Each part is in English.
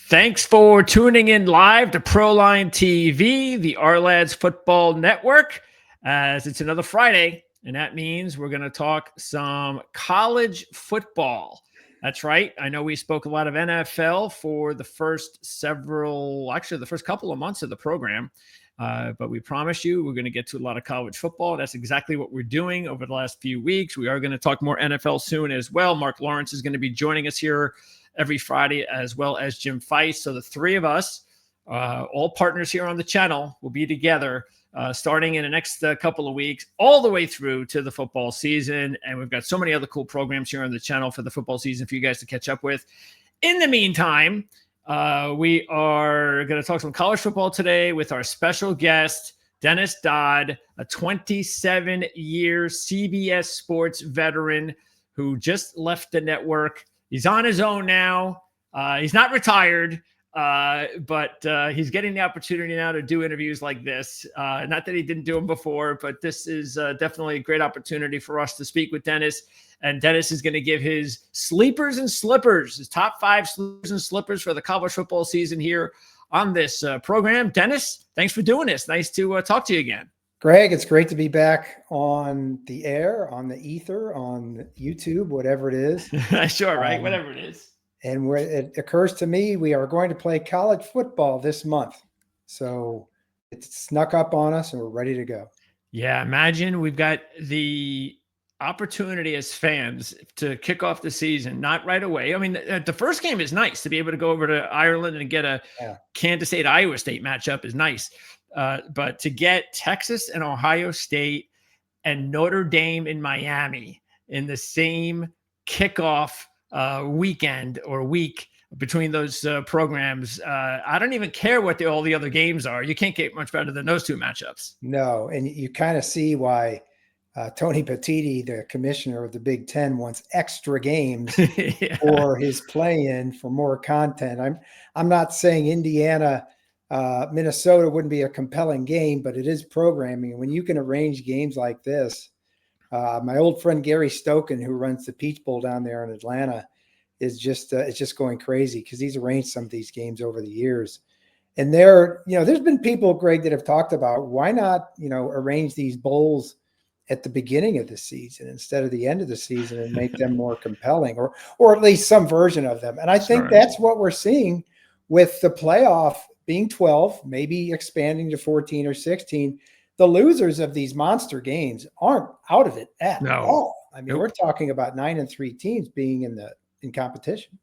Thanks for tuning in live to Proline TV, the Our Lads Football Network, as it's another Friday, and that means we're going to talk some college football. That's right. I know we spoke a lot of NFL for the first couple of months of the program, but we promise you we're going to get to a lot of college football. That's exactly what we're doing over the last few weeks. We are going to talk more NFL soon as well. Mark Lawrence is going to be joining us here every Friday, as well as Jim Feist. So the three of us, all partners here on the channel, will be together starting in the next couple of weeks, all the way through to the football season. And we've got so many other cool programs here on the channel for the football season for you guys to catch up with. In the meantime, we are going to talk some college football today with our special guest, Dennis Dodd, a 27-year CBS Sports veteran who just left the network. He's on his own now. He's not retired, but he's getting the opportunity now to do interviews like this. Not that he didn't do them before, but this is definitely a great opportunity for us to speak with Dennis. And Dennis is going to give his sleepers and slippers, his top 5 sleepers and slippers for the college football season here on this program. Dennis, thanks for doing this. Nice to talk to you again. Greg, it's great to be back on the air, on the ether, on YouTube, whatever it is. Sure, right? Whatever it is. And it occurs to me we are going to play college football this month. So it snuck up on us and we're ready to go. Yeah, imagine we've got the opportunity as fans to kick off the season, not right away. I mean, the first game is nice. To be able to go over to Ireland and get a Kansas State, Iowa State matchup is nice. But to get Texas and Ohio State and Notre Dame in Miami in the same kickoff weekend or week between those programs, I don't even care what all the other games are. You can't get much better than those two matchups. No, and you kind of see why Tony Petitti, the commissioner of the Big Ten, wants extra games for his play-in for more content. I'm not saying Indiana Minnesota wouldn't be a compelling game, but it is programming. When you can arrange games like this, my old friend Gary Stoken, who runs the Peach Bowl down there in Atlanta, is just it's just going crazy because he's arranged some of these games over the years. And there's been people, Greg, that have talked about why not, arrange these bowls at the beginning of the season instead of the end of the season and make them more compelling, or at least some version of them. And I think that's what we're seeing with the playoff being 12, maybe expanding to 14 or 16. The losers of these monster games aren't out of it at all. I mean, we're talking about 9-3 teams being in competition.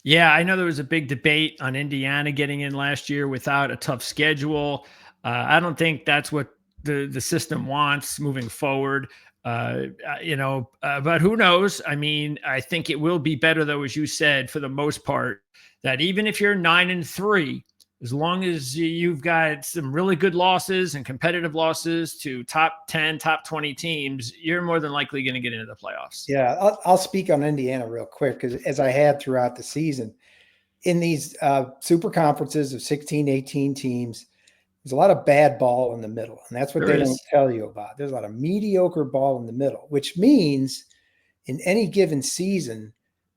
Yeah, I know there was a big debate on Indiana getting in last year without a tough schedule. I don't think that's what the system wants moving forward. But who knows? I mean, I think it will be better, though, as you said, for the most part, that even if you're 9-3, as long as you've got some really good losses and competitive losses to top 10, top 20 teams, you're more than likely going to get into the playoffs. Yeah, I'll speak on Indiana real quick, because as I had throughout the season, in these super conferences of 16, 18 teams, there's a lot of bad ball in the middle, and that's what they don't tell you about. There's a lot of mediocre ball in the middle, which means in any given season,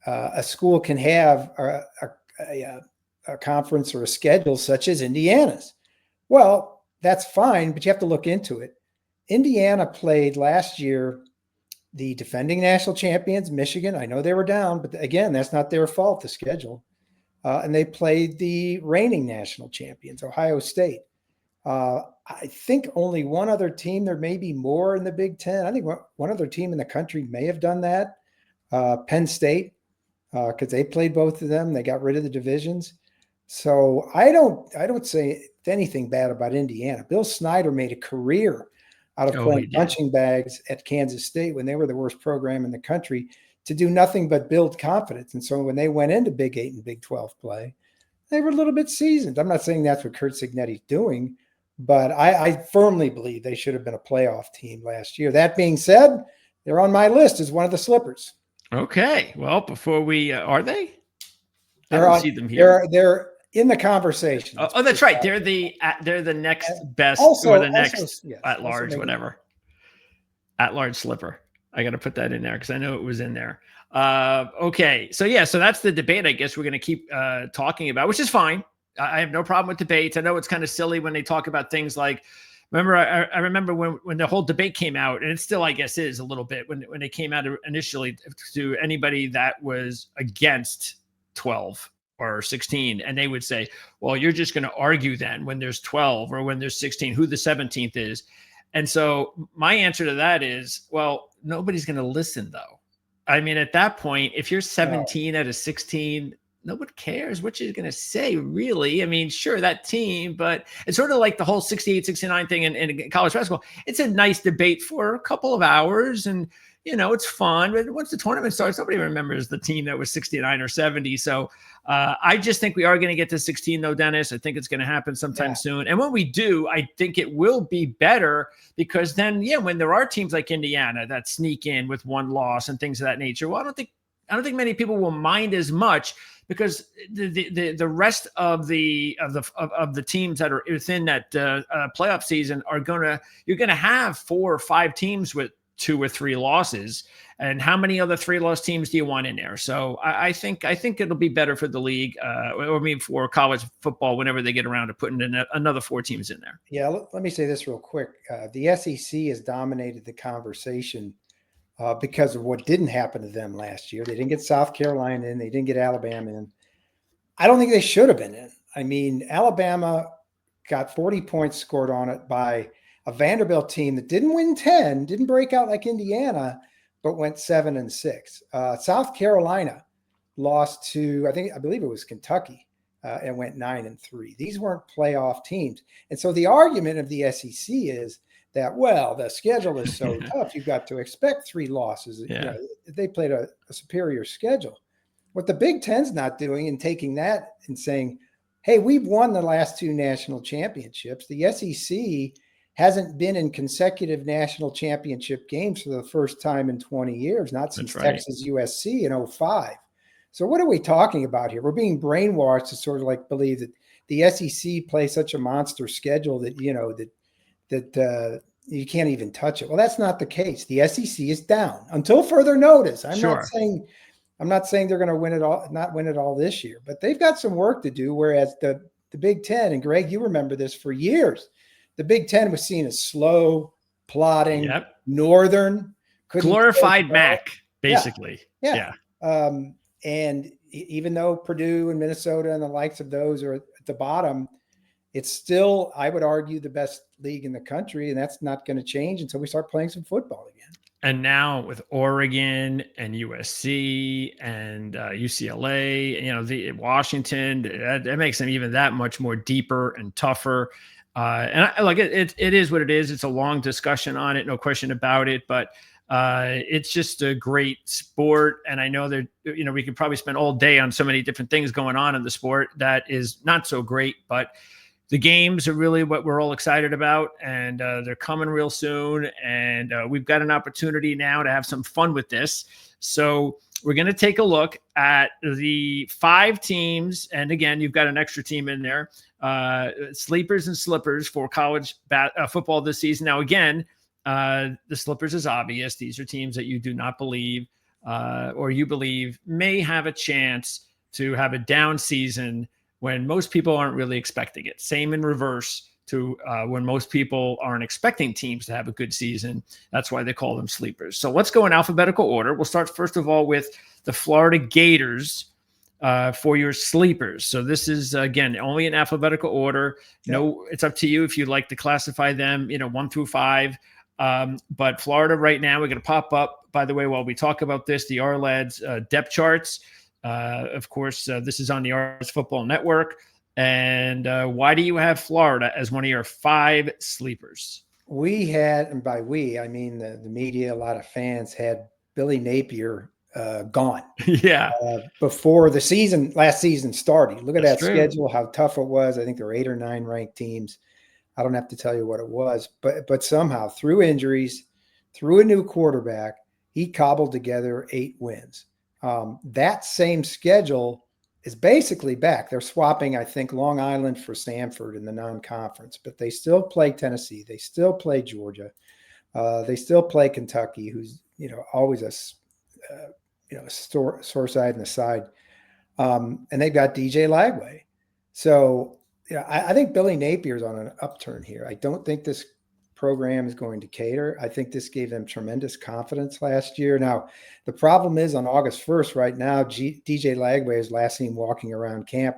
a school can have a conference or a schedule such as Indiana's. Well, that's fine, but you have to look into it. Indiana played last year the defending national champions, Michigan. I know they were down, but again, that's not their fault, the schedule. And they played the reigning national champions, Ohio State. I think only one other team, there may be more in the Big Ten. I think one other team in the country may have done that. Penn State, because they played both of them. They got rid of the divisions. So I don't say anything bad about Indiana. Bill Snyder made a career out of playing punching bags at Kansas State when they were the worst program in the country, to do nothing but build confidence. And so when they went into Big 8 and Big 12 play, they were a little bit seasoned. I'm not saying that's what Curt Cignetti's doing, but I firmly believe they should have been a playoff team last year. That being said, they're on my list as one of the slippers. Okay. Well, before we are they? I don't see them here. They're in the conversation. Oh, that's right. They're the next best, or the next at large, whatever. At large slipper. I got to put that in there because I know it was in there. Okay. So that's the debate I guess we're going to keep talking about, which is fine. I have no problem with debates. I know it's kind of silly when they talk about things like, I remember when the whole debate came out, and it still, I guess, is a little bit when it came out initially to anybody that was against 12 or 16, and they would say, well, you're just going to argue then when there's 12 or when there's 16, who the 17th is. And so my answer to that is, well, nobody's going to listen though. I mean, at that point, if you're 17 out of 16, nobody cares what you're going to say, really. I mean, sure, that team, but it's sort of like the whole 68, 69 thing in college basketball. It's a nice debate for a couple of hours, and, it's fun. But once the tournament starts, nobody remembers the team that was 69 or 70. So I just think we are going to get to 16, though, Dennis. I think it's going to happen sometime soon. And when we do, I think it will be better because then, when there are teams like Indiana that sneak in with one loss and things of that nature, well, I don't think many people will mind as much, because the rest of the teams that are within that playoff season you're gonna have 4 or 5 teams with 2 or 3 losses, and how many other 3-loss teams do you want in there? So I think it'll be better for the league, for college football whenever they get around to putting in another 4 teams in there. Yeah, let me say this real quick. The SEC has dominated the conversation because of what didn't happen to them last year. They didn't get South Carolina in. They didn't get Alabama in. I don't think they should have been in. I mean, Alabama got 40 points scored on it by a Vanderbilt team that didn't win 10, didn't break out like Indiana, but went 7-6. South Carolina lost to, I believe it was Kentucky, and went 9-3. These weren't playoff teams. And so the argument of the SEC is that, well, the schedule is so tough, you've got to expect 3 losses. Yeah. They played a superior schedule. What the Big Ten's not doing and taking that and saying, hey, we've won the last 2 national championships. The SEC hasn't been in consecutive national championship games for the first time in 20 years, not since Texas USC in 2005. So what are we talking about here? We're being brainwashed to sort of like believe that the SEC plays such a monster schedule that, that you can't even touch it. Well, that's not the case. The SEC is down until further notice. I'm not saying they're going to win it all, not win it all this year, but they've got some work to do. Whereas the Big Ten, and Greg, you remember this for years, the Big Ten was seen as slow, plodding, northern, glorified MAC, basically. Yeah. And even though Purdue and Minnesota and the likes of those are at the bottom, it's still, I would argue, the best league in the country, and that's not going to change until we start playing some football again. And now with Oregon and USC and UCLA, the Washington, that makes them even that much more deeper and tougher. And it is what it is. It's a long discussion on it, no question about it. But it's just a great sport. And I know that, we could probably spend all day on so many different things going on in the sport that is not so great, but the games are really what we're all excited about, and they're coming real soon. And we've got an opportunity now to have some fun with this. So we're going to take a look at the 5 teams. And again, you've got an extra team in there, Sleepers and Slippers for college football this season. Now, again, the Slippers is obvious. These are teams that you do not believe or you believe may have a chance to have a down season when most people aren't really expecting it. Same in reverse to when most people aren't expecting teams to have a good season. That's why they call them sleepers. So let's go in alphabetical order. We'll start first of all with the Florida Gators for your sleepers. So this is, again, only in alphabetical order. No, it's up to you if you'd like to classify them, 1 through 5. But Florida right now, we're going to pop up, by the way, while we talk about this, the R-Lads depth charts. Of course, this is on the R-Lads Football Network. And why do you have Florida as one of your 5 sleepers? We had, and by we, I mean the media, a lot of fans had Billy Napier gone. Yeah. Before the last season started. Look at that schedule, how tough it was. I think there were 8 or 9 ranked teams. I don't have to tell you what it was, but somehow through injuries, through a new quarterback, he cobbled together 8 wins. That same schedule is basically back. They're swapping, I think, Long Island for Samford in the non-conference, but they still play Tennessee. They still play Georgia. They still play Kentucky, who's, always a sore side and a side. And they've got DJ Lagway. So I think Billy Napier's on an upturn here. I don't think this program is going to cater. I think this gave them tremendous confidence last year. Now, the problem is on August 1st, right now, DJ Lagway is last seen walking around camp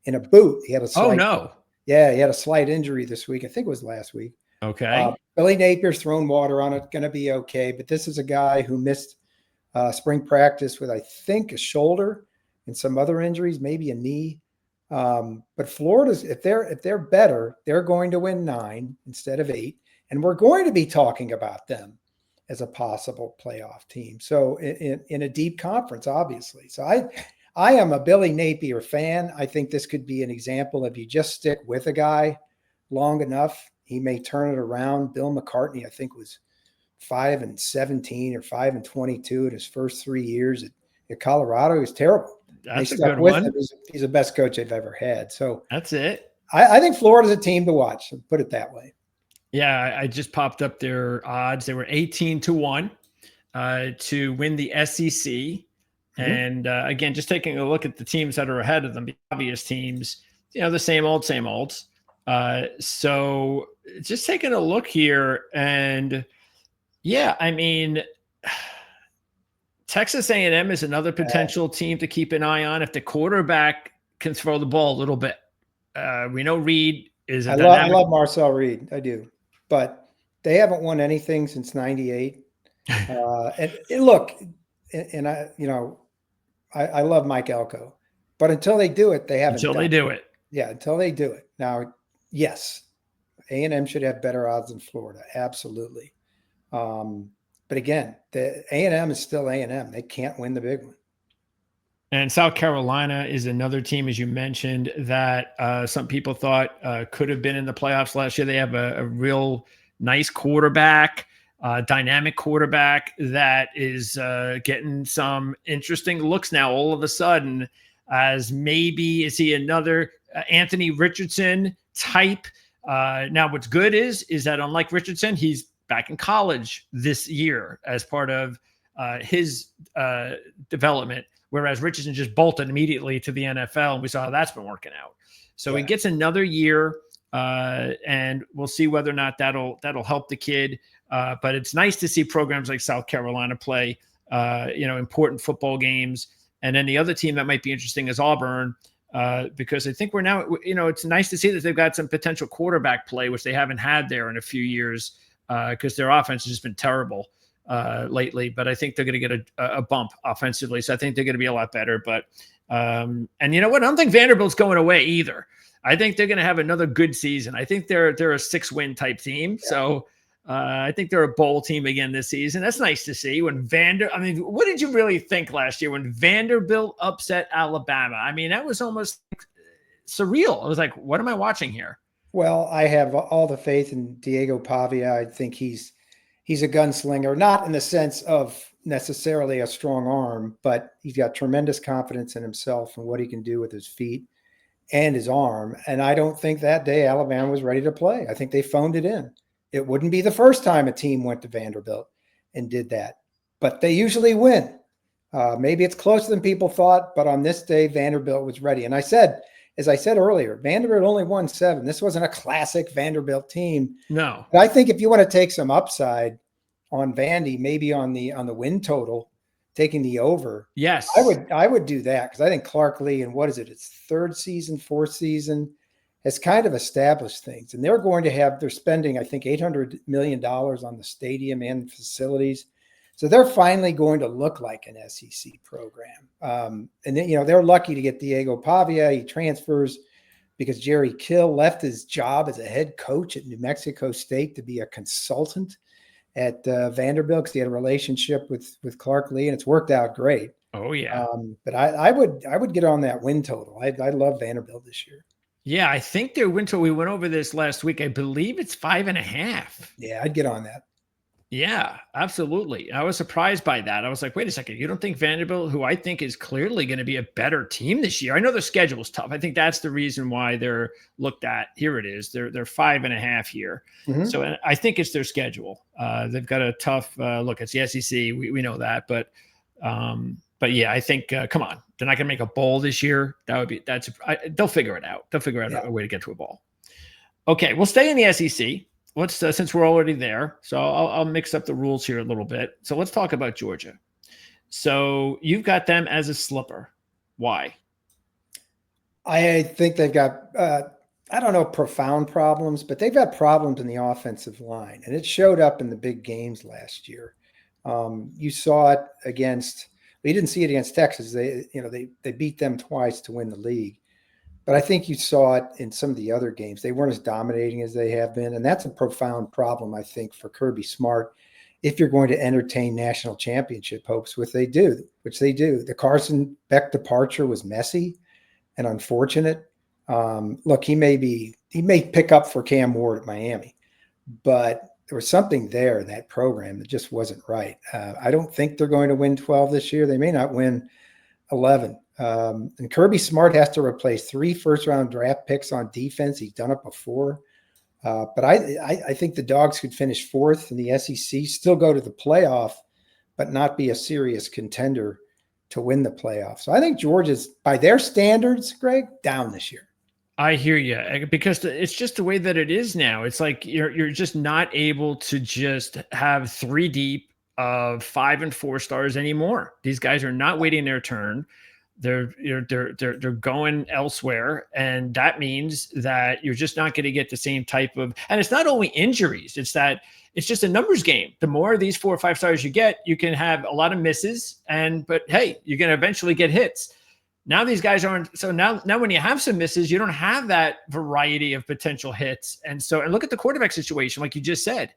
in a boot. He had a slight, he had a slight injury this week. I think it was last week. Okay. Billy Napier's thrown water on it, going to be okay. But this is a guy who missed spring practice with, I think, a shoulder and some other injuries, maybe a knee. But Florida's, if they're better, they're going to win 9 instead of 8. And we're going to be talking about them as a possible playoff team. So in a deep conference, obviously. So I am a Billy Napier fan. I think this could be an example of you just stick with a guy long enough, he may turn it around. Bill McCartney, I think, was 5-17 or 5-22 in his first 3 years at Colorado. He was terrible. That's a good one. He's the best coach I've ever had. So that's it. I think Florida's a team to watch. Put it that way. Yeah, I just popped up their odds. They were 18-1 to win the SEC. Mm-hmm. And again, just taking a look at the teams that are ahead of them, the obvious teams, the same old. So just taking a look here, and yeah, I mean, Texas A&M is another potential team to keep an eye on if the quarterback can throw the ball a little bit. We know Reed is I love Marcel Reed. I do. But they haven't won anything since 98. And look, and I love Mike Elko. But until they do it, they haven't. Until they do it. Yeah, until they do it. Now, yes, A&M should have better odds than Florida. Absolutely. But again, the A&M is still A&M. They can't win the big one. And South Carolina is another team, as you mentioned, that some people thought could have been in the playoffs last year. They have a real nice quarterback, dynamic quarterback that is getting some interesting looks now all of a sudden, as maybe is he another Anthony Richardson type. Now, what's good is that unlike Richardson, he's back in college this year as part of his development, whereas Richardson just bolted immediately to the NFL, and we saw how that's been working out. So he gets another year, and we'll see whether or not that'll help the kid. But it's nice to see programs like South Carolina play, important football games. And then the other team that might be interesting is Auburn, because I think we're now, it's nice to see that they've got some potential quarterback play, which they haven't had there in a few years, because their offense has just been terrible lately. But I think they're going to get a bump offensively. So I think they're going to be a lot better. But, and you know what? I don't think Vanderbilt's going away either. I think they're going to have another good season. I think they're a 6-win type team. Yeah. So I think they're a bowl team again this season. That's nice to see. What did you really think last year when Vanderbilt upset Alabama? I mean, that was almost surreal. I was like, what am I watching here? Well, I have all the faith in Diego Pavia. I think he's a gunslinger, not in the sense of necessarily a strong arm, but he's got tremendous confidence in himself and what he can do with his feet and his arm. And I don't think that day Alabama was ready to play. I think they phoned it in. It wouldn't be the first time a team went to Vanderbilt and did that, but they usually win. Maybe it's closer than people thought, but on this day, Vanderbilt was ready. And as I said earlier, Vanderbilt only won 7. This wasn't a classic Vanderbilt team. No. But I think if you want to take some upside on Vandy, maybe on the win total, taking the over. Yes. I would do that, because I think Clark Lee, and what is it? It's 3rd season, 4th season, has kind of established things. And they're spending, I think, $800 million on the stadium and facilities. So they're finally going to look like an SEC program. And then, they're lucky to get Diego Pavia. He transfers because Jerry Kill left his job as a head coach at New Mexico State to be a consultant at Vanderbilt, because he had a relationship with Clark Lee, and it's worked out great. Oh yeah. But I would get on that win total. I love Vanderbilt this year. Yeah, I think their win total, we went over this last week. I believe it's 5.5. Yeah, I'd get on that. Yeah, absolutely. I was surprised by that. I was like, wait a second. You don't think Vanderbilt, who I think is clearly going to be a better team this year? I know their schedule is tough. I think that's the reason why they're looked at. Here it is. They're 5.5 here. Mm-hmm. So I think it's their schedule. They've got a tough look. It's the SEC. We know that. But But yeah, I think come on, they're not going to make a bowl this year. They'll figure it out. They'll figure out a way to get to a bowl. Okay, we'll stay in the SEC. Let's since we're already there, so I'll mix up the rules here a little bit. So let's talk about Georgia. So you've got them as a slipper. Why? I think they've got I don't know profound problems, but they've got problems in the offensive line, and it showed up in the big games last year. You saw it against. We didn't see it against Texas. They beat them twice to win the league. But I think you saw it in some of the other games. They weren't as dominating as they have been. And that's a profound problem, I think, for Kirby Smart if you're going to entertain national championship hopes, which they do. The Carson Beck departure was messy and unfortunate. Look, he may pick up for Cam Ward at Miami, but there was something there in that program that just wasn't right. I don't think they're going to win 12 this year. They may not win 11. And Kirby Smart has to replace 3 first-round draft picks on defense. He's done it before. But I think the Dogs could finish 4th in the SEC, still go to the playoff, but not be a serious contender to win the playoff. So I think Georgia's, by their standards, Greg, down this year. I hear you, because it's just the way that it is now. It's like you're just not able to just have 3 deep of 5 and 4 stars anymore. These guys are not waiting their turn. They're going elsewhere, and that means that you're just not going to get the same type of. And it's not only injuries; it's just a numbers game. The more of these 4 or 5 stars you get, you can have a lot of misses, but hey, you're going to eventually get hits. Now these guys aren't. So now when you have some misses, you don't have that variety of potential hits. And look at the quarterback situation, like you just said.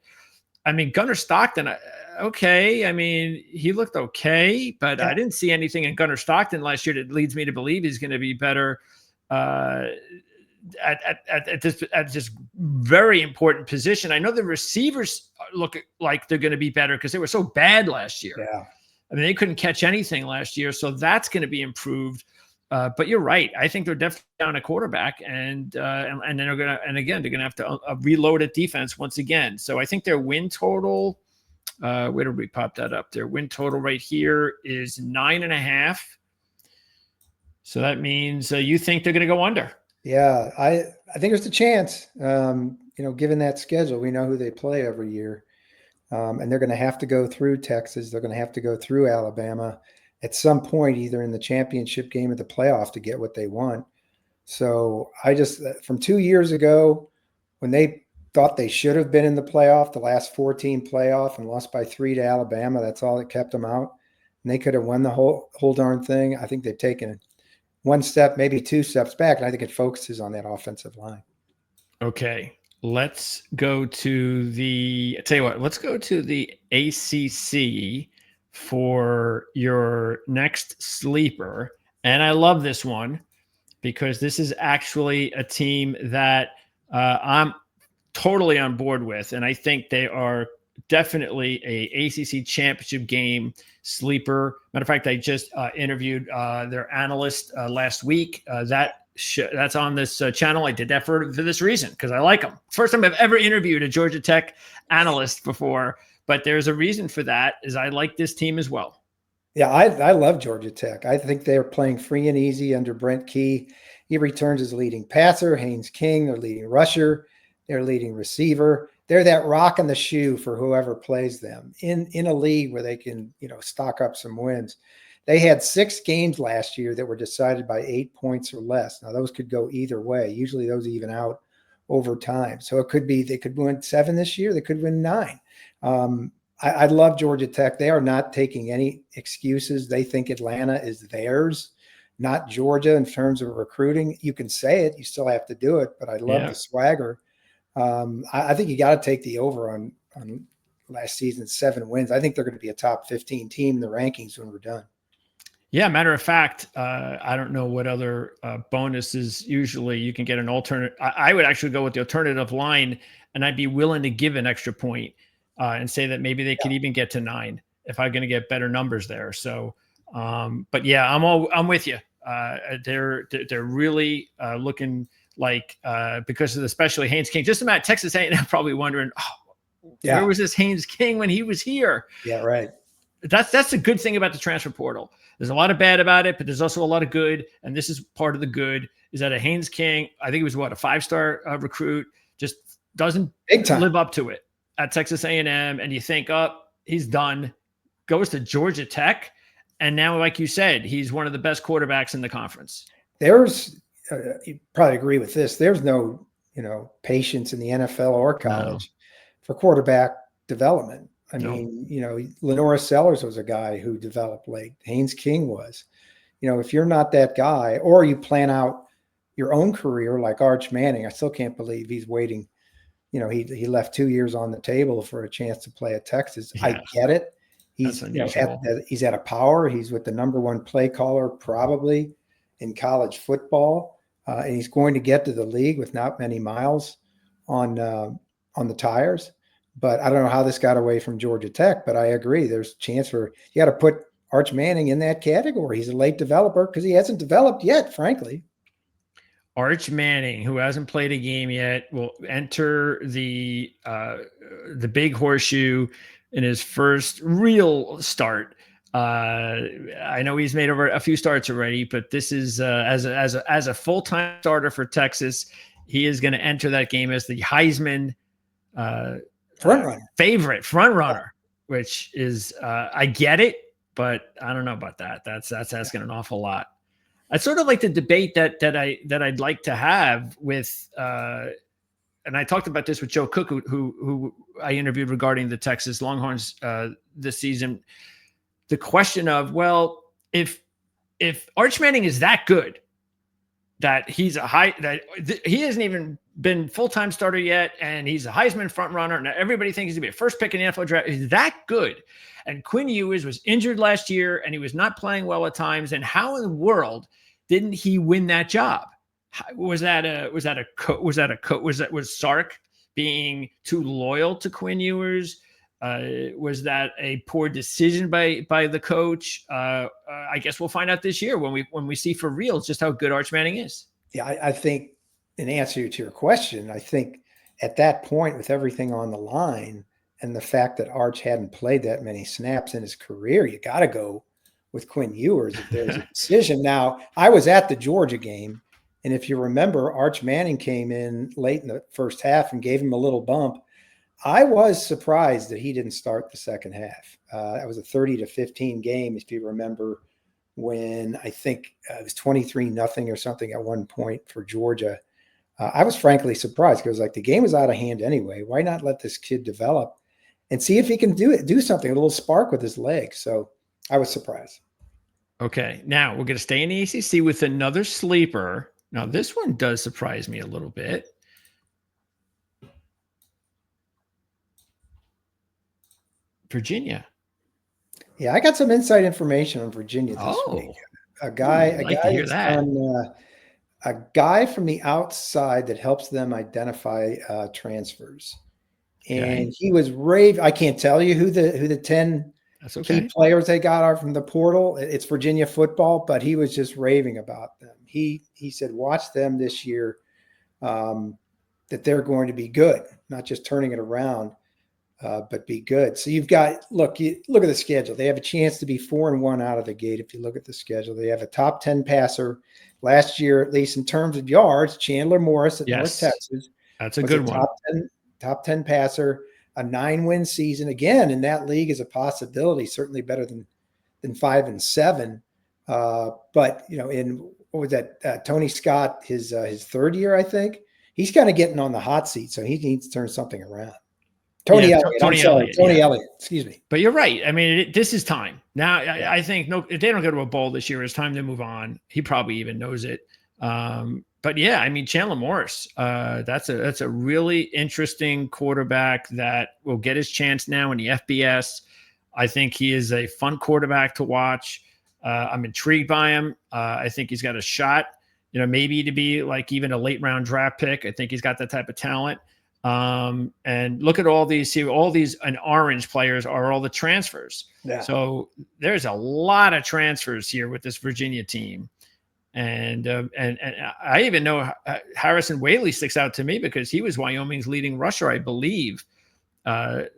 I mean, Gunnar Stockton, okay. I mean, he looked okay, but I didn't see anything in Gunnar Stockton last year that leads me to believe he's going to be better at this very important position. I know the receivers look like they're going to be better because they were so bad last year. Yeah. I mean, they couldn't catch anything last year, so that's going to be improved. But you're right. I think they're definitely down a quarterback, and then they're gonna have to reload at defense once again. So I think their win total. Where did we pop that up? Their win total right here is 9.5. So that means you think they're going to go under? Yeah, I think there's a chance. Given that schedule, we know who they play every year, and they're going to have to go through Texas. They're going to have to go through Alabama at some point, either in the championship game or the playoff, to get what they want. So from 2 years ago, when they thought they should have been in the playoff, the last 4-team playoff, and lost by 3 to Alabama, that's all that kept them out. And they could have won the whole darn thing. I think they've taken 1 step, maybe 2 steps back, and I think it focuses on that offensive line. Okay, let's go to let's go to the ACC for your next sleeper. And I love this one because this is actually a team that I'm totally on board with. And I think they are definitely a ACC championship game sleeper. Matter of fact, I just interviewed their analyst last week. That's on this channel. I did that for this reason, because I like them. First time I've ever interviewed a Georgia Tech analyst before. But there's a reason for that, is I like this team as well. Yeah, I love Georgia Tech. I think they're playing free and easy under Brent Key. He returns as leading passer, Haynes King, their leading rusher, their leading receiver. They're that rock in the shoe for whoever plays them in a league where they can, stock up some wins. They had 6 games last year that were decided by 8 points or less. Now, those could go either way. Usually those even out over time. So it could be they could win 7 this year. They could win 9. I love Georgia Tech. They are not taking any excuses. They think Atlanta is theirs, not Georgia, in terms of recruiting. You can say it. You still have to do it. But I love the swagger. I think you got to take the over on last season's 7 wins. I think they're going to be a top 15 team in the rankings when we're done. Yeah, matter of fact, I don't know what other bonuses. Usually you can get an alternate. I would actually go with the alternative line, and I'd be willing to give an extra point and say that maybe they could even get to 9 if I'm going to get better numbers there. So, but yeah, I'm with you. They're really looking like because of especially Haynes King. Just about Texas A&M probably wondering, where was this Haynes King when he was here? Yeah, right. That's the good thing about the transfer portal. There's a lot of bad about it, but there's also a lot of good. And this is part of the good, is that a Haynes King, I think he was a 5-star recruit, just doesn't live up to it at Texas A&M. And you think, oh, he's done, goes to Georgia Tech. And now, like you said, he's one of the best quarterbacks in the conference. There's, you probably agree with this, there's no, patience in the NFL or college for quarterback development. I mean, Lenora Sellers was a guy who developed late. Haynes King was. If you're not that guy, or you plan out your own career like Arch Manning, I still can't believe he's waiting. He left 2 years on the table for a chance to play at Texas. Yeah. I get it. He's he's at a power. He's with the number one play caller probably in college football, and he's going to get to the league with not many miles on the tires. But I don't know how this got away from Georgia Tech. But I agree. There's a chance for you got to put Arch Manning in that category. He's a late developer because he hasn't developed yet, frankly. Arch Manning, who hasn't played a game yet, will enter the big horseshoe in his first real start. I know he's made over a few starts already, but this is as a full-time starter for Texas. He is going to enter that game as the Heisman front runner, which is I get it, but I don't know about that. That's asking an awful lot. It's sort of like the debate that I'd like to have with, and I talked about this with Joe Cook, who I interviewed regarding the Texas Longhorns this season. The question of, well, if Arch Manning is that good, that he hasn't even been full-time starter yet, and he's a Heisman front runner, and everybody thinks he's gonna be a first pick in the NFL draft. He's that good, and Quinn Ewers was injured last year, and he was not playing well at times. And how in the world didn't he win that job? Was Sark being too loyal to Quinn Ewers? Was that a poor decision by the coach? I guess we'll find out this year when we see for real just how good Arch Manning is. Yeah, I think in answer to your question, I think at that point with everything on the line and the fact that Arch hadn't played that many snaps in his career, you got to go with Quinn Ewers if there's a decision. Now, I was at the Georgia game, and if you remember, Arch Manning came in late in the first half and gave him a little bump. I was surprised that he didn't start the second half. That was a 30-15 game, if you remember, when I think it was 23-0 or something at one point for Georgia. I was frankly surprised because the game was out of hand anyway. Why not let this kid develop and see if he can do something, a little spark with his legs? So I was surprised. Okay, now we're going to stay in the ACC with another sleeper. Now this one does surprise me a little bit. Virginia. Yeah, I got some inside information on Virginia this week. A guy from the outside that helps them identify transfers. And he was raving. I can't tell you who the 10 key players they got are from the portal. It's Virginia football, but he was just raving about them. He said, watch them this year, that they're going to be good, not just turning it around. But be good. So you've got, look at the schedule. They have a chance to be 4-1 out of the gate. If you look at the schedule, they have a top 10 passer last year, at least in terms of yards. Chandler Morris at North Texas. That's a good one. Top 10 passer, a 9-win season. Again, in that league is a possibility, certainly better than 5-7. But in what was that? Tony Scott, his third year, I think. He's kind of getting on the hot seat, so he needs to turn something around. Tony Elliott, excuse me. But you're right. I mean, this is time. Now, I think if they don't go to a bowl this year, it's time to move on. He probably even knows it. But yeah, I mean, Chandler Morris, that's a really interesting quarterback that will get his chance now in the FBS. I think he is a fun quarterback to watch. I'm intrigued by him. I think he's got a shot, maybe to be like even a late round draft pick. I think he's got that type of talent. And look at all these and orange players are all the transfers. Yeah. So there's a lot of transfers here with this Virginia team. And I even know Harrison Whaley sticks out to me because he was Wyoming's leading rusher, I believe,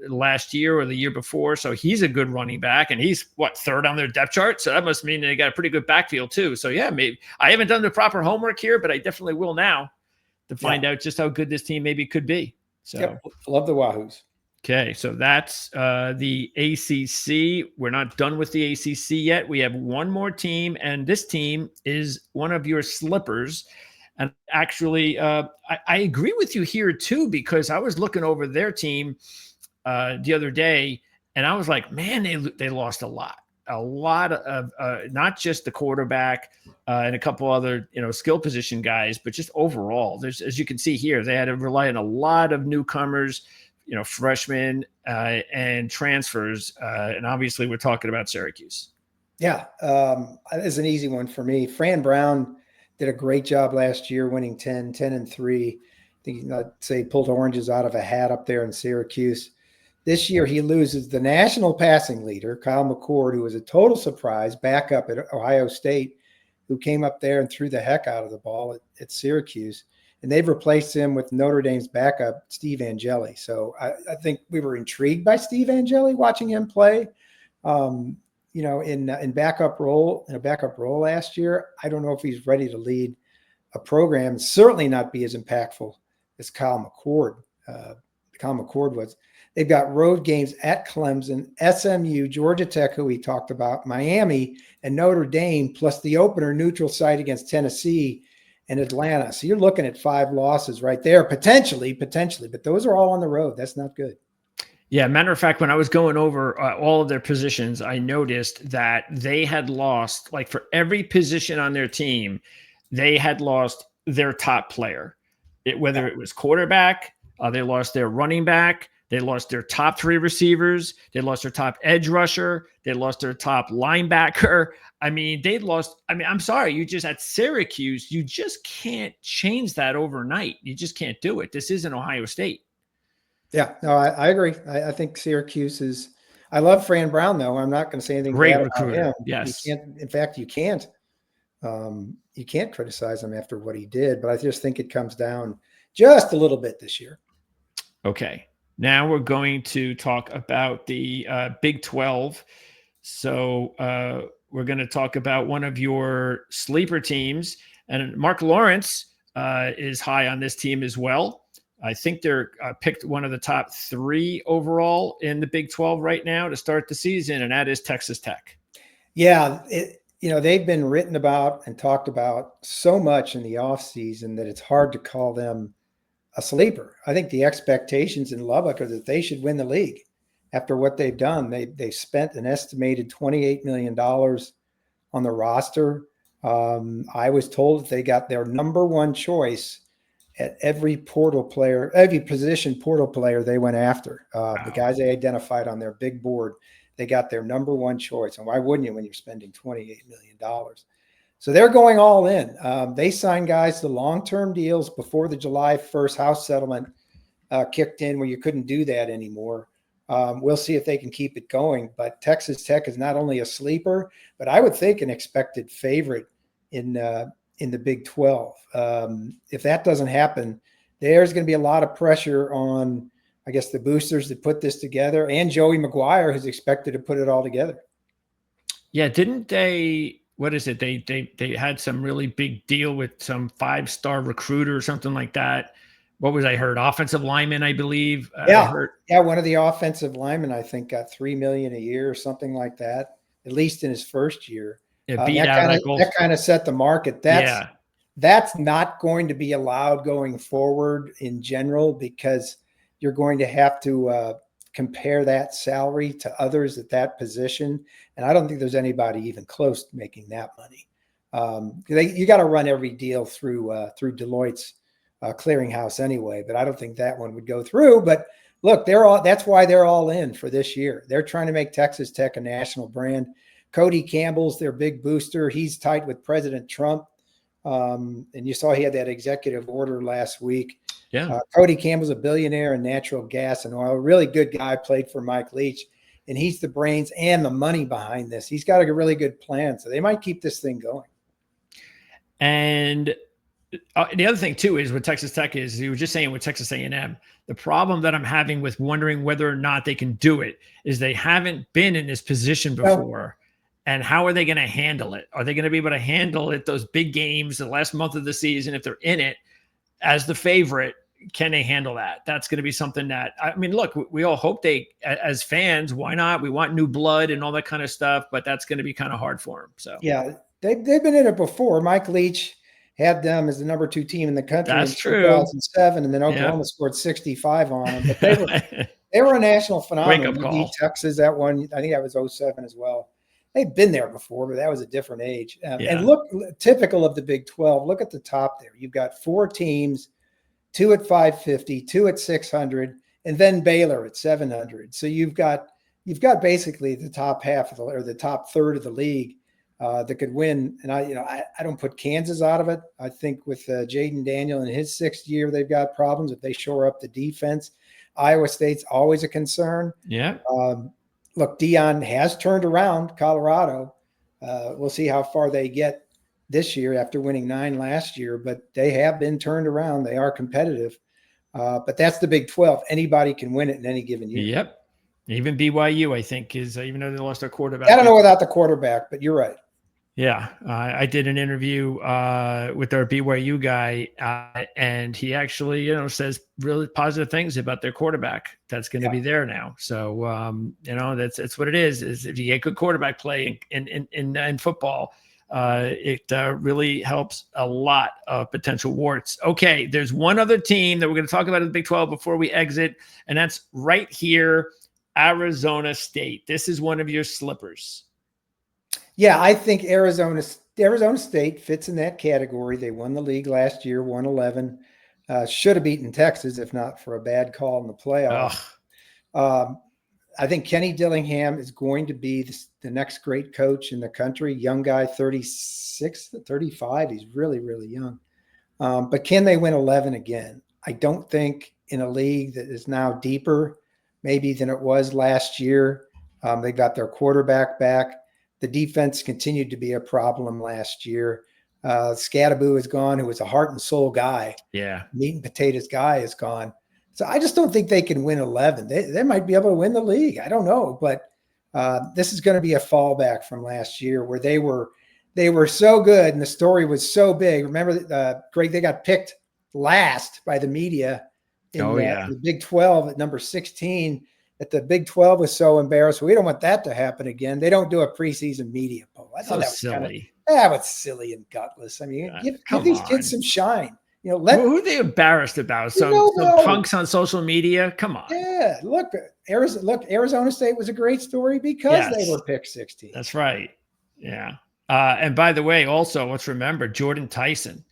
last year or the year before. So he's a good running back, and he's third on their depth chart. So that must mean they got a pretty good backfield too. So yeah, maybe I haven't done the proper homework here, but I definitely will now to find out just how good this team maybe could be. So love the Wahoos. Okay, so that's the ACC. We're not done with the ACC yet. We have one more team, and this team is one of your slippers. And actually, I agree with you here too, because I was looking over their team the other day, and I was like, man, they lost a lot of not just the quarterback and a couple other skill position guys, but just overall. There's, as you can see here, they had to rely on a lot of newcomers, freshmen and transfers. And obviously we're talking about Syracuse. Yeah. It's an easy one for me. Fran Brown did a great job last year, winning 10-3. I think I'd say pulled oranges out of a hat up there in Syracuse. This year he loses the national passing leader, Kyle McCord, who was a total surprise, backup at Ohio State, who came up there and threw the heck out of the ball at Syracuse. And they've replaced him with Notre Dame's backup, Steve Angeli. So I think we were intrigued by Steve Angeli watching him play, in backup role last year. I don't know if he's ready to lead a program, certainly not be as impactful as Kyle McCord. Was. They've got road games at Clemson, SMU, Georgia Tech, who we talked about, Miami, and Notre Dame, plus the opener neutral site against Tennessee and Atlanta. So you're looking at 5 losses right there, potentially, but those are all on the road. That's not good. Yeah, matter of fact, when I was going over all of their positions, I noticed that they had lost, like for every position on their team, they had lost their top player. Whether it was quarterback, they lost their running back, they lost their top 3 receivers, they lost their top edge rusher, they lost their top linebacker. I mean, I'm sorry, you just at Syracuse, you just can't change that overnight. You just can't do it. This isn't Ohio State. Yeah, no, I agree. I think Syracuse is. I love Fran Brown, though. I'm not going to say anything great bad recruiter. about him. Yes. You can't criticize him after what he did, but I just think it comes down just a little bit this year. Okay. Now we're going to talk about the Big 12. So we're going to talk about one of your sleeper teams, and Mark Lawrence is high on this team as well. I think they're picked one of the top 3 overall in the Big 12 right now to start the season, and that is Texas Tech. Yeah, they've been written about and talked about so much in the offseason that it's hard to call them a sleeper. I think the expectations in Lubbock are that they should win the league after what they've done. They spent an estimated $28 million on the roster. I was told that they got their number 1 choice at every position portal player they went after. Wow. The guys they identified on their big board, they got their number 1 choice. And why wouldn't you when you're spending $28 million? So they're going all in. They signed guys to long-term deals before the July 1st House settlement kicked in, where you couldn't do that anymore. We'll see if they can keep it going. But Texas Tech is not only a sleeper, but I would think an expected favorite in the Big 12. If that doesn't happen, there's going to be a lot of pressure on, I guess, the boosters that put this together, and Joey McGuire, who's expected to put it all together. Yeah, didn't they? What is it? They had some really big deal with some 5-star recruiter or something like that. What was I heard? Offensive lineman, I believe. Yeah. One of the offensive linemen, I think, got $3 million a year or something like that, at least in his first year. That kind of set the market. That's not going to be allowed going forward in general, because you're going to have to compare that salary to others at that position. And I don't think there's anybody even close to making that money. You got to run every deal through Deloitte's clearinghouse anyway, but I don't think that one would go through. But look, that's why they're all in for this year. They're trying to make Texas Tech a national brand. Cody Campbell's their big booster. He's tight with President Trump. And you saw he had that executive order last week. Yeah. Cody Campbell's a billionaire in natural gas and oil. Really good guy, played for Mike Leach. And he's the brains and the money behind this. He's got a really good plan. So they might keep this thing going. And The other thing too is what Texas Tech is. You were just saying with Texas A&M. The problem that I'm having with wondering whether or not they can do it is they haven't been in this position before. And how are they going to handle it? Are they going to be able to handle it? Those big games, the last month of the season, if they're in it as the favorite, can they handle that? That's going to be something that, I mean, look, we all hope they, as fans, why not? We want new blood and all that kind of stuff, but that's going to be kind of hard for them. So yeah, they've been in it before. Mike Leach had them as the number 2 team in the country that's in true. 2007, and then Oklahoma scored 65 on them. But they were a national phenomenon. Wake up beat Texas that one. I think that was 07 as well. They've been there before, but that was a different age. And look, typical of the Big 12. Look at the top there. You've got 4 teams, 2 at 550, 2 at 600, and then Baylor at 700. So you've got basically the top half of the top third of the league that could win. And I don't put Kansas out of it. I think with Jaden Daniel in his 6th year, they've got problems if they shore up the defense. Iowa State's always a concern. Yeah. Look, Deion has turned around Colorado. We'll see how far they get this year after winning 9 last year, but they have been turned around. They are competitive. But that's the Big 12. Anybody can win it in any given year. Yep. Even BYU, I think, is even though they lost their quarterback. I don't know without the quarterback, but you're right. Yeah, I did an interview with our BYU guy, and he actually, says really positive things about their quarterback. That's going to be there now. So, that's what it is. Is if you get good quarterback play in football, it really helps a lot of potential warts. Okay, there's one other team that we're going to talk about in the Big 12 before we exit, and that's right here, Arizona State. This is one of your slippers. Yeah, I think Arizona State fits in that category. They won the league last year, 1-11. Should have beaten Texas if not for a bad call in the playoffs. I think Kenny Dillingham is going to be the next great coach in the country. Young guy, 36, 35. He's really, really young. But can they win 11 again? I don't think in a league that is now deeper maybe than it was last year. They got their quarterback back. The defense continued to be a problem last year. Scadaboo is gone, who was a heart and soul guy. Yeah. Meat and potatoes guy is gone. So I just don't think they can win 11. They might be able to win the league. I don't know. But this is going to be a fallback from last year where they were so good and the story was so big. Remember, Greg, they got picked last by the media in the Big 12 at number 16. That the Big 12 was so embarrassed. We don't want that to happen again. They don't do a preseason media poll. I thought that was silly. That was silly and gutless. I mean, give these kids some shine. Who are they embarrassed about? Some punks on social media? Come on. Yeah, look, Arizona State was a great story because they were picked 16. That's right. Yeah. And by the way, also let's remember Jordan Tyson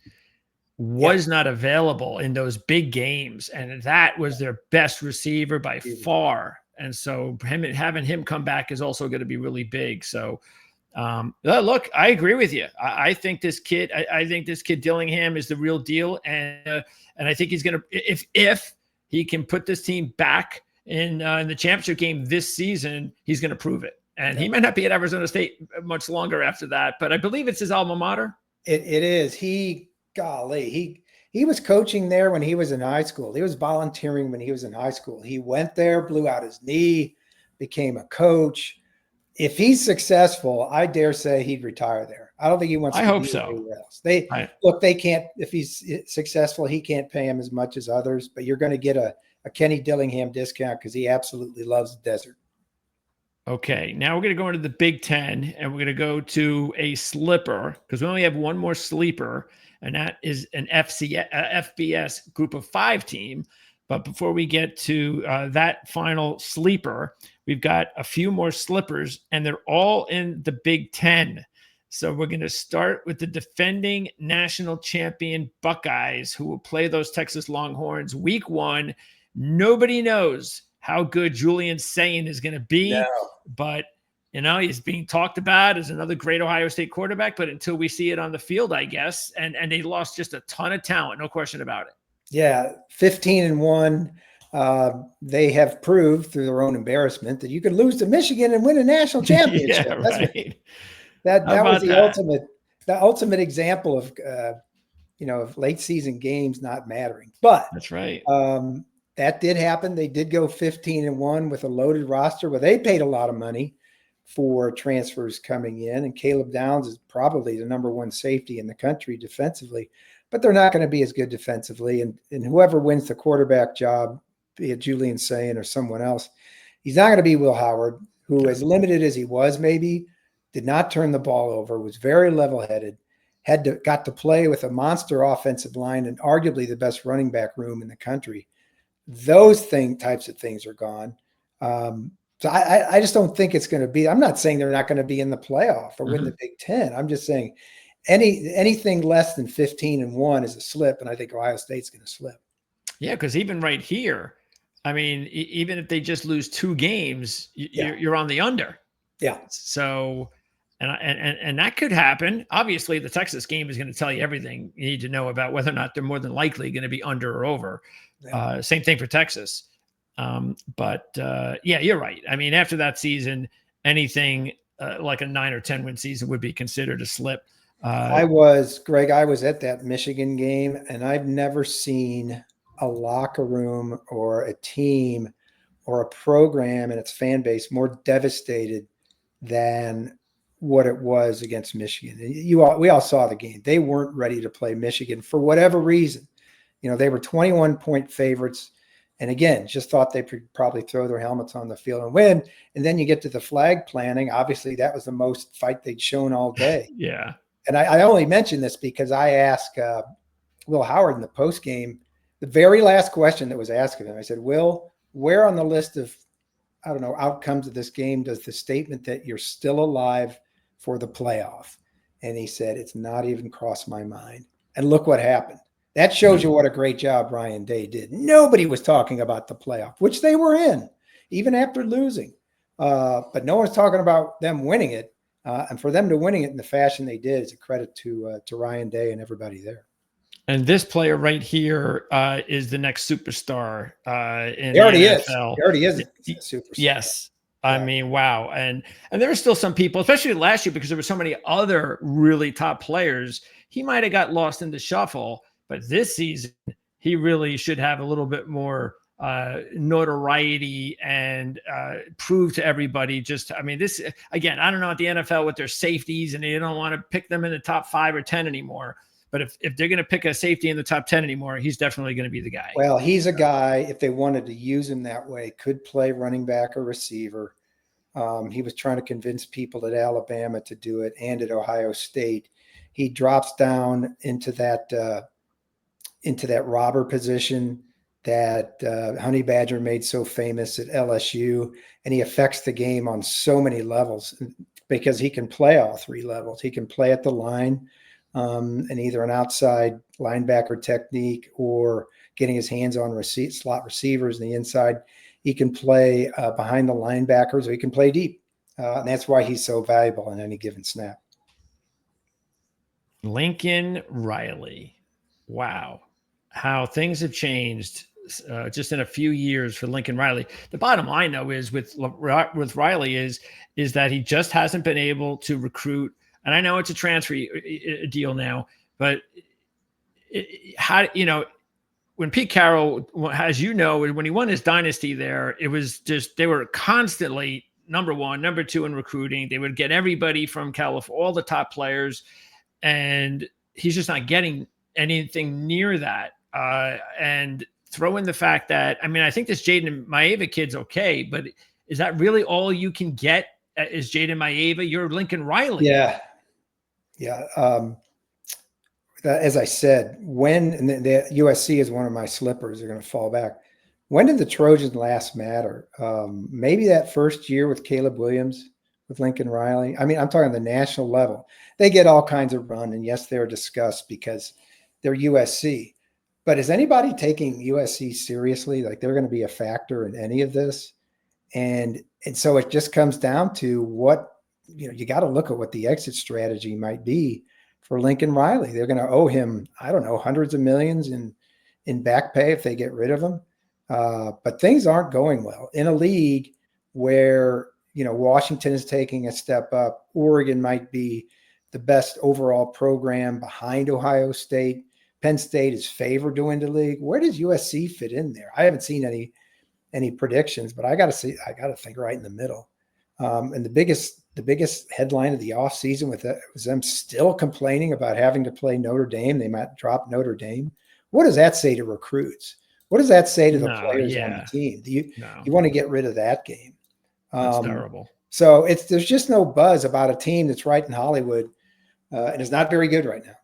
was not available in those big games, and that was their best receiver by far. And so having him come back is also going to be really big. So look, I agree with you. I think this kid, I think this kid Dillingham is the real deal. And I think he's going to, if he can put this team back in the championship game this season, he's going to prove it. And he might not be at Arizona State much longer after that, but I believe it's his alma mater. It is. He was coaching there when he was in high school. He was volunteering when he was in high school. He went there, blew out his knee, became a coach. If he's successful, I dare say he'd retire there. I don't think he wants to hope be so. anywhere else. They can't, if he's successful, he can't pay him as much as others, but you're going to get a Kenny Dillingham discount because he absolutely loves the desert. Okay, now we're going to go into the Big Ten, and we're going to go to a slipper because we only have one more sleeper, and that is an FBS Group of 5 team. But before we get to that final sleeper, we've got a few more slippers, and they're all in the Big Ten. So we're going to start with the defending national champion Buckeyes, who will play those Texas Longhorns Week 1. Nobody knows how good Julian Sayin is going to be, but he's being talked about as another great Ohio State quarterback, but until we see it on the field, I guess, and they lost just a ton of talent, no question about it. Yeah, 15-1. They have proved through their own embarrassment that you could lose to Michigan and win a national championship. Right. That was the ultimate example of of late season games not mattering. But that's right. That did happen. They did go 15-1 with a loaded roster where they paid a lot of money for transfers coming in. And Caleb Downs is probably the number one safety in the country defensively, but they're not going to be as good defensively. And whoever wins the quarterback job, be it Julian Sayin or someone else, he's not going to be Will Howard, who, as limited as he was, maybe did not turn the ball over, was very level-headed, got to play with a monster offensive line and arguably the best running back room in the country. Those types of things are gone. So I just don't think it's going to be. I'm not saying they're not going to be in the playoff or win the Big Ten. I'm just saying anything less than 15-1 is a slip, and I think Ohio State's going to slip. Yeah, because even right here, I mean, even if they just lose 2 games, you're on the under. Yeah. So, and that could happen. Obviously, the Texas game is going to tell you everything you need to know about whether or not they're more than likely going to be under or over. Yeah. Same thing for Texas. But yeah, you're right. I mean, after that season, anything like a 9 or 10 win season would be considered a slip. I was at that Michigan game, and I've never seen a locker room or a team or a program and its fan base more devastated than what it was against Michigan. We all saw the game. They weren't ready to play Michigan for whatever reason. They were 21-point favorites. And again, just thought they could probably throw their helmets on the field and win. And then you get to the flag planting. Obviously, that was the most fight they'd shown all day. Yeah. And I only mention this because I asked Will Howard in the post game, the very last question that was asked of him, I said, Will, where on the list of, outcomes of this game does the statement that you're still alive for the playoff? And he said, it's not even crossed my mind. And look what happened. That shows you what a great job Ryan Day did. Nobody was talking about the playoff, which they were in, even after losing. But no one's talking about them winning it. And for them to winning it in the fashion they did is a credit to Ryan Day and everybody there. And this player right here is the next superstar in the NFL. He already is a superstar. Yes. I mean, wow. And there are still some people, especially last year, because there were so many other really top players, he might have got lost in the shuffle. But this season, he really should have a little bit more notoriety and prove to everybody this, again, I don't know at the NFL with their safeties and they don't want to pick them in the top 5 or 10 anymore. But if they're going to pick a safety in the top 10 anymore, he's definitely going to be the guy. Well, he's a guy, if they wanted to use him that way, could play running back or receiver. He was trying to convince people at Alabama to do it and at Ohio State. He drops down into that robber position that Honey Badger made so famous at LSU, and he affects the game on so many levels because he can play all 3 levels. He can play at the line and either an outside linebacker technique or getting his hands on slot receivers in the inside. He can play behind the linebackers, or he can play deep. And that's why he's so valuable on any given snap. Lincoln Riley. Wow. How things have changed just in a few years for Lincoln Riley. The bottom line, though, is with Riley is that he just hasn't been able to recruit. And I know it's a transfer deal now, but when Pete Carroll, as you know, when he won his dynasty there, it was just they were constantly number 1, number 2 in recruiting. They would get everybody from California, all the top players, and he's just not getting anything near that. And throw in the fact that, I think this Jaden Maeva kid's okay, but is that really all you can get? Is Jaden Maeva? You're Lincoln Riley. Yeah. As I said, when the USC is one of my slippers, they're going to fall back. When did the Trojans last matter? Maybe that first year with Caleb Williams, with Lincoln Riley. I'm talking the national level. They get all kinds of run, and yes, they're discussed because they're USC. But is anybody taking USC seriously? Like they're going to be a factor in any of this? And so it just comes down to what, you got to look at what the exit strategy might be for Lincoln Riley. They're going to owe him, I don't know, hundreds of millions in back pay if they get rid of him. But things aren't going well in a league where, Washington is taking a step up. Oregon might be the best overall program behind Ohio State. Penn State is favored to win the league. Where does USC fit in there? I haven't seen any predictions, but I got to think right in the middle. And the biggest headline of the offseason was them still complaining about having to play Notre Dame. They might drop Notre Dame. What does that say to recruits? What does that say to the players on the team? Do you want to get rid of that game? That's terrible. So there's just no buzz about a team that's right in Hollywood, and is not very good right now.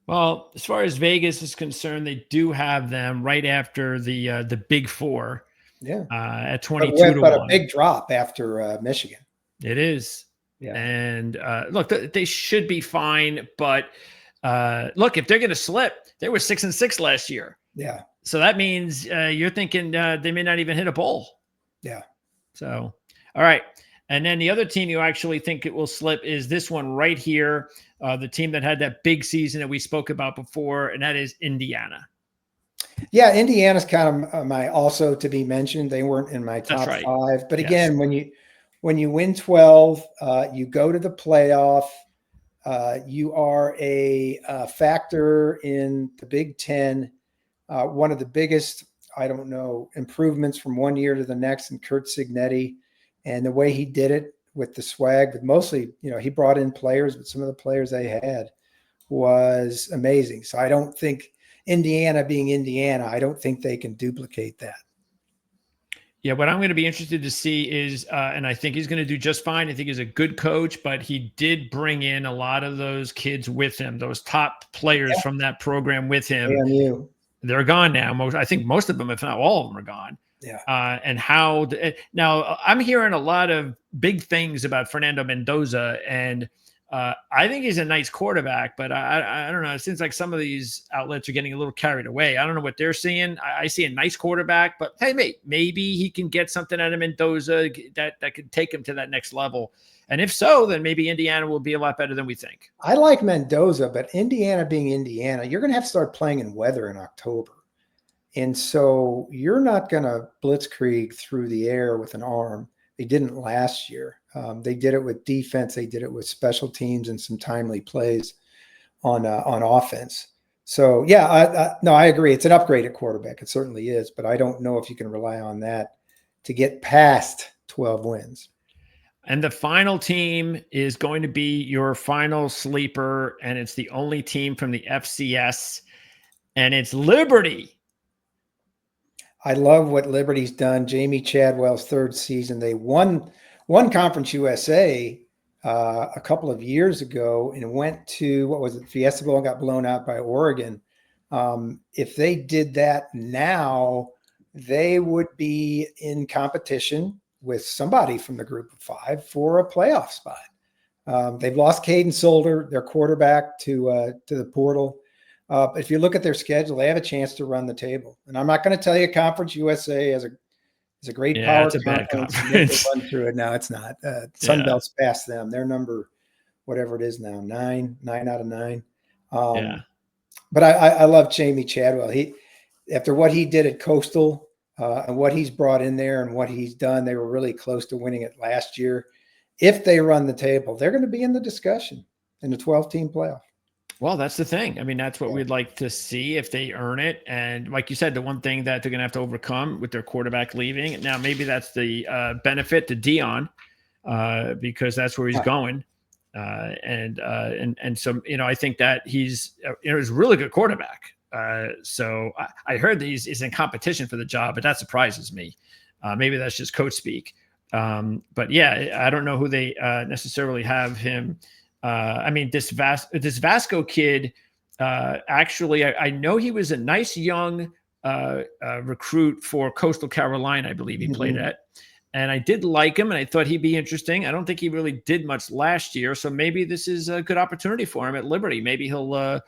Well, as far as Vegas is concerned, they do have them right after the Big Four. Yeah, at 22 to 1. A big drop after Michigan. It is. Yeah. And look, they should be fine. But look, if they're going to slip, they were 6-6 last year. Yeah. So that means you're thinking they may not even hit a bowl. Yeah. So, all right. And then the other team you actually think it will slip is this one right here, the team that had that big season that we spoke about before, and that is Indiana. Yeah, Indiana's kind of my also to be mentioned. They weren't in my top 5. But again, when you win 12, you go to the playoff. You are a factor in the Big Ten. One of the biggest, improvements from one year to the next, and Kurt Signetti, and the way he did it with the swag, but mostly, he brought in players, but some of the players they had was amazing. So I don't think Indiana being Indiana, I don't think they can duplicate that. Yeah, what I'm going to be interested to see is, and I think he's going to do just fine. I think he's a good coach, but he did bring in a lot of those kids with him, those top players from that program with him. AMU. They're gone now. I think most of them, if not all of them, are gone. Yeah. And now I'm hearing a lot of big things about Fernando Mendoza, and I think he's a nice quarterback, but I don't know. It seems like some of these outlets are getting a little carried away. I don't know what they're seeing. I see a nice quarterback, but hey, maybe he can get something out of Mendoza that could take him to that next level. And if so, then maybe Indiana will be a lot better than we think. I like Mendoza, but Indiana being Indiana, you're going to have to start playing in weather in October. And so you're not going to blitzkrieg through the air with an arm. They didn't last year. They did it with defense. They did it with special teams and some timely plays on offense. So, yeah, I agree. It's an upgrade at quarterback. It certainly is. But I don't know if you can rely on that to get past 12 wins. And the final team is going to be your final sleeper, and it's the only team from the FCS, and it's Liberty. I love what Liberty's done. Jamie Chadwell's third season. They won Conference USA a couple of years ago and went to, Fiesta Bowl, and got blown out by Oregon. If they did that now, they would be in competition with somebody from the group of 5 for a playoff spot. They've lost Caden Solder, their quarterback, to the portal. If you look at their schedule, they have a chance to run the table. And I'm not going to tell you Conference USA is a great power it's a bad conference. Run through it. No, it's not. Sun Belt's past them. They're number, whatever it is now, 9 out of 9. But I love Jamie Chadwell. After what he did at Coastal and what he's brought in there and what he's done, they were really close to winning it last year. If they run the table, they're going to be in the discussion in the 12-team playoff. Well, that's the thing. I mean, that's what we'd like to see if they earn it. And like you said, the one thing that they're going to have to overcome with their quarterback leaving. Now, maybe that's the benefit to Dion because that's where he's going. And so, I think that he's a really good quarterback. So I heard that he's in competition for the job, but that surprises me. Maybe that's just coach speak. But yeah, I don't know who they necessarily have him. This Vasco kid, actually, I know he was a nice young recruit for Coastal Carolina, I believe he played at. And I did like him, and I thought he'd be interesting. I don't think he really did much last year, so maybe this is a good opportunity for him at Liberty. Maybe he'll,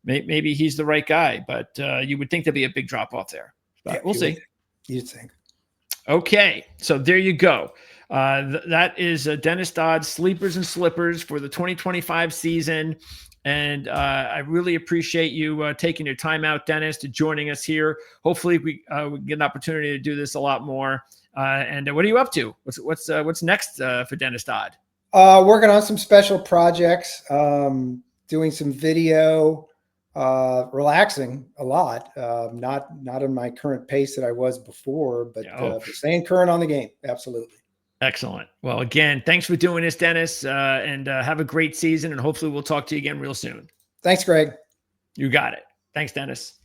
maybe he's the right guy. But you would think there'd be a big drop off there. But we'll see. You'd think. Okay, so there you go. That is Dennis Dodd, Sleepers and Slippers for the 2025 season. And I really appreciate you taking your time out, Dennis, to joining us here. Hopefully we get an opportunity to do this a lot more. And what are you up to? What's next for Dennis Dodd? Working on some special projects, doing some video, Relaxing a lot. Not in my current pace that I was before, but staying current on the game. Absolutely. Excellent. Well, again, thanks for doing this, Dennis, and have a great season. And hopefully we'll talk to you again real soon. Thanks, Greg. You got it. Thanks, Dennis.